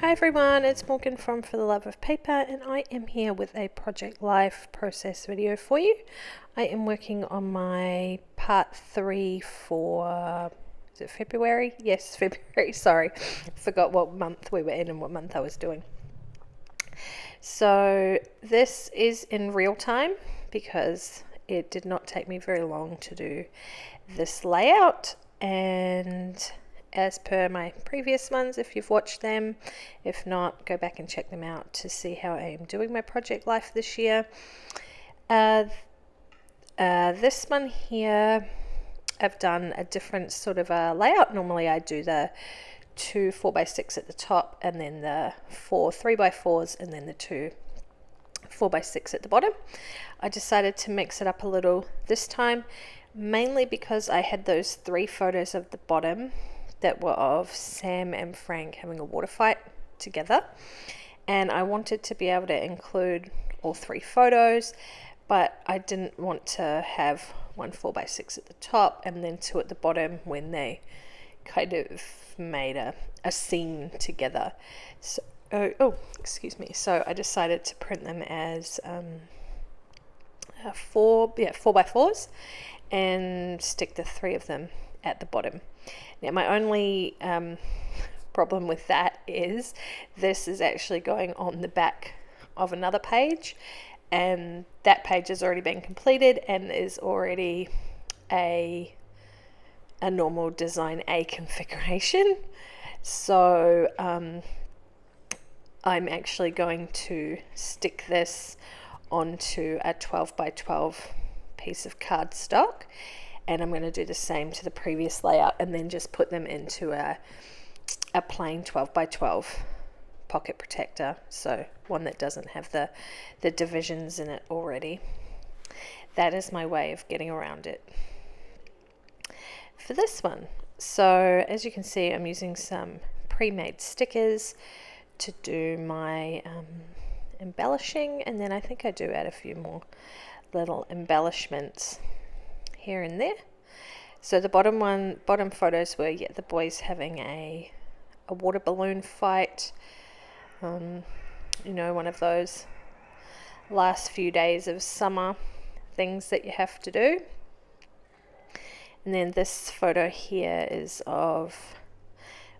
Hi everyone, it's Morgyn from For the Love of Paper, and I am here with a Project Life process video for you. I am working on my part 3 for, is it February? Yes, February, sorry. I forgot what month we were in and what month I was doing. So this is in real time because it did not take me very long to do this layout, and as per my previous ones, if you've watched them, if not, go back and check them out to see how I am doing my project life this year. This one here, I've done a different sort of a layout. Normally I do the 2 4x6 at the top, and then the 4 3x4s, and then the 2 4x6 at the bottom. I decided to mix it up a little this time, mainly because I had those 3 photos of the bottom that were of Sam and Frank having a water fight together, and I wanted to be able to include all 3 photos, but I didn't want to have 1 4x6 at the top and then 2 at the bottom when they kind of made a scene together. So excuse me, so I decided to print them as 4x4s and stick the 3 of them at the bottom. Now my only problem with that is this is actually going on the back of another page, and that page has already been completed and is already a normal design A configuration. So I'm actually going to stick this onto a 12x12 piece of cardstock, and I'm going to do the same to the previous layout and then just put them into a plain 12x12 pocket protector, so one that doesn't have the divisions in it already. That is my way of getting around it for this one. So as you can see, I'm using some pre-made stickers to do my embellishing, and then I think I do add a few more little embellishments here and there. So the bottom photos were the boys having a water balloon fight, one of those last few days of summer things that you have to do. And then this photo here is of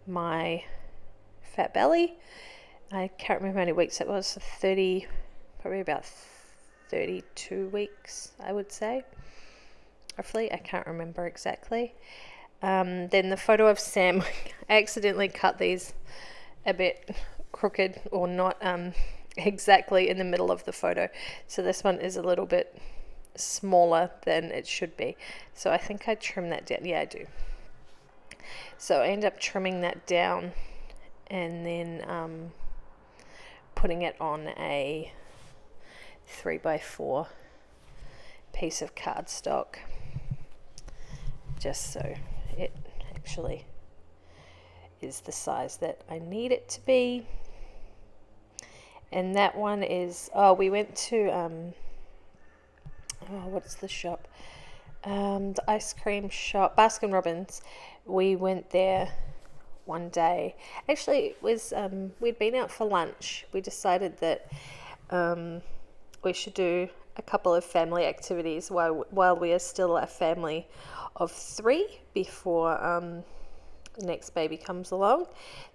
my fat belly. I can't remember how many weeks it was, probably about 32 weeks, I would say. Roughly, I can't remember exactly. Then the photo of Sam, I accidentally cut these a bit crooked, or not exactly in the middle of the photo. So this one is a little bit smaller than it should be. So I think I trimmed that down. Yeah, I do. So I end up trimming that down and then putting it on a 3x4 piece of cardstock, just so it actually is the size that I need it to be. And that one is, we went to what's the shop, the ice cream shop, Baskin Robbins. We went there one day. Actually, it was we'd been out for lunch. We decided that we should do a couple of family activities while we are still a family of 3 before the next baby comes along.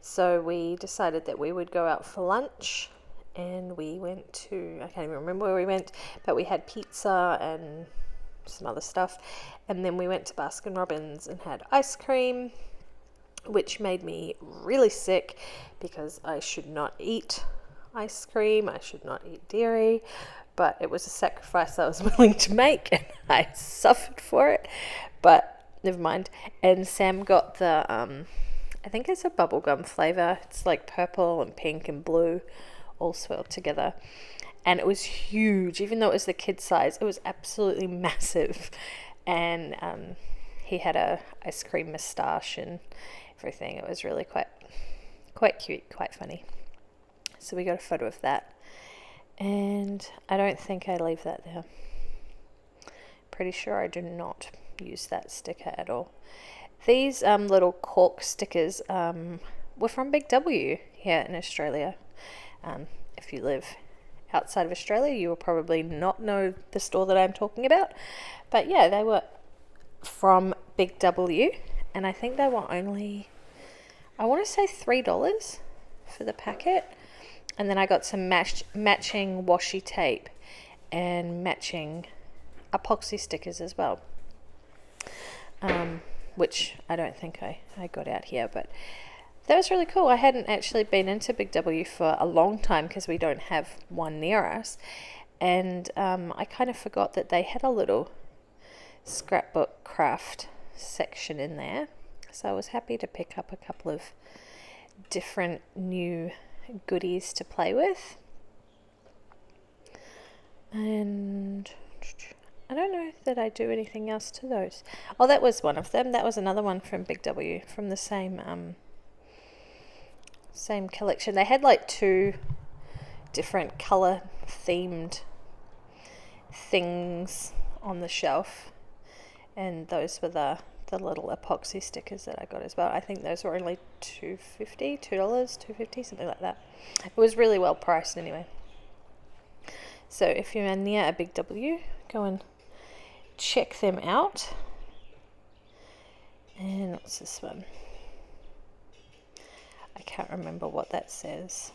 So we decided that we would go out for lunch, and we went to, I can't even remember where we went, but we had pizza and some other stuff, and then we went to Baskin Robbins and had ice cream, which made me really sick because I should not eat ice cream, I should not eat dairy, but it was a sacrifice I was willing to make, and I suffered for it, but never mind. And Sam got the I think it's a bubblegum flavor. It's like purple and pink and blue all swirled together, and it was huge. Even though it was the kid size, it was absolutely massive. And he had a ice cream moustache and everything. It was really quite cute, quite funny. So we got a photo of that, and I don't think I leave that there. Pretty sure I do not use that sticker at all. These little cork stickers were from Big W here in Australia. If you live outside of Australia, you will probably not know the store that I'm talking about. But yeah, they were from Big W, and I think they were only, I want to say $3 for the packet. And then I got some matching washi tape and matching epoxy stickers as well, which I don't think I got out here, but that was really cool. I hadn't actually been into Big W for a long time because we don't have one near us, and I kind of forgot that they had a little scrapbook craft section in there, so I was happy to pick up a couple of different new goodies to play with. And I don't know that I do anything else to those. Oh, that was one of them. That was another one from Big W, from the same collection. They had like 2 different color themed things on the shelf, and those were the little epoxy stickers that I got as well. I think those were only $2.50, something like that. It was really well priced anyway. So if you're near a Big W, go and check them out. And what's this one? I can't remember what that says.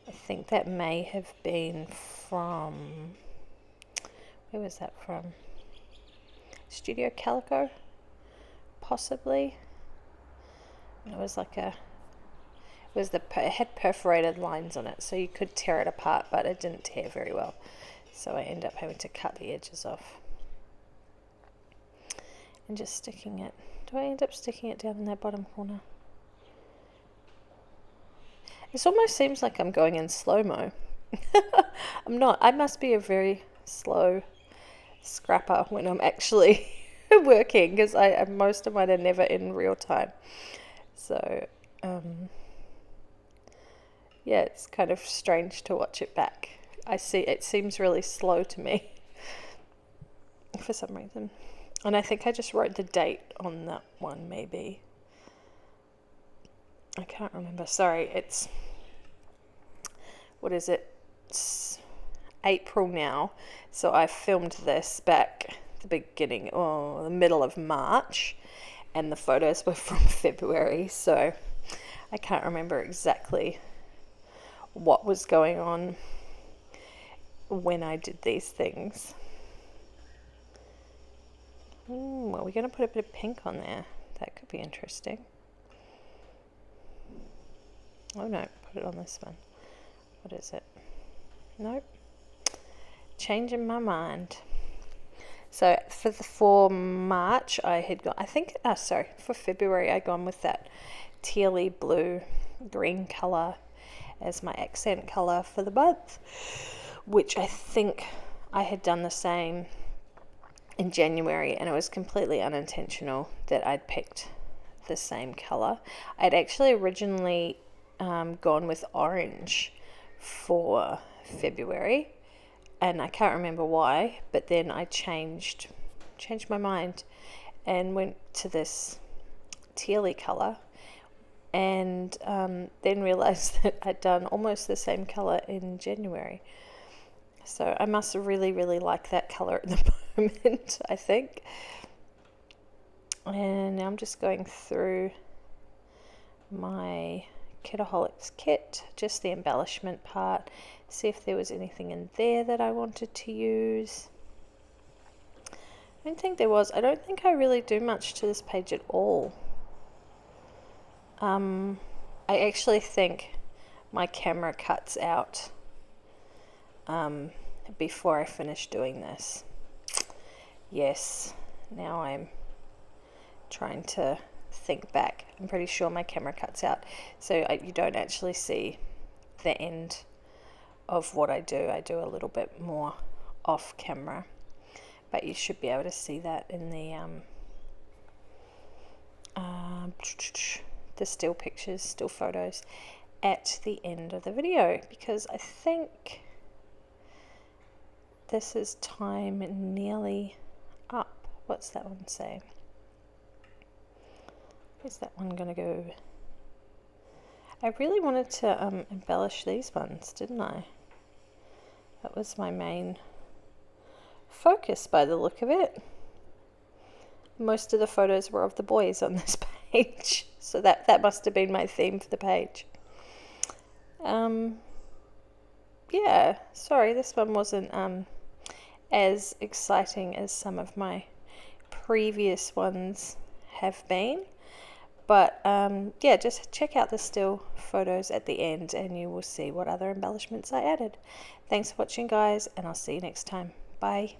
I think that may have been from, where was that from? Studio Calico, possibly. And it was like it had perforated lines on it, so you could tear it apart, but it didn't tear very well. So I ended up having to cut the edges off. And just sticking it. Do I end up sticking it down in that bottom corner? This almost seems like I'm going in slow-mo. I'm not. I must be a very slow scrapper when I'm actually working, because most of mine are never in real time. So yeah, it's kind of strange to watch it back. I see it seems really slow to me for some reason. And I think I just wrote the date on that one, maybe. I can't remember. Sorry, what is it? It's April now. So I filmed this back the middle of March, and the photos were from February. So I can't remember exactly what was going on when I did these things. Are we going to put a bit of pink on there? That could be interesting. Oh no, put it on this one. What is it? Nope. Changing my mind. So for March I had got, for February I gone with that tealy blue green colour as my accent colour for the month, which I think I had done the same in January, and it was completely unintentional that I'd picked the same colour. I'd actually originally gone with orange for February, and I can't remember why, but then I changed my mind and went to this tealy colour, and then realised that I'd done almost the same colour in January. So I must really, really like that colour at the moment, I think. And now I'm just going through my Kitaholics kit, just the embellishment part, see if there was anything in there that I wanted to use. I don't think there was. I don't think I really do much to this page at all. I actually think my camera cuts out before I finish doing this. Yes, now I'm trying to think back. I'm pretty sure my camera cuts out, so you don't actually see the end of what I do. I do a little bit more off camera, but you should be able to see that in the still photos at the end of the video, because I think this is time nearly up. What's that one say? Where's that one gonna go? I really wanted to embellish these ones, didn't I? That was my main focus by the look of it. Most of the photos were of the boys on this page, so that must have been my theme for the page. Yeah, sorry, this one wasn't as exciting as some of my previous ones have been. But yeah, just check out the still photos at the end and you will see what other embellishments I added. Thanks for watching, guys, and I'll see you next time. Bye.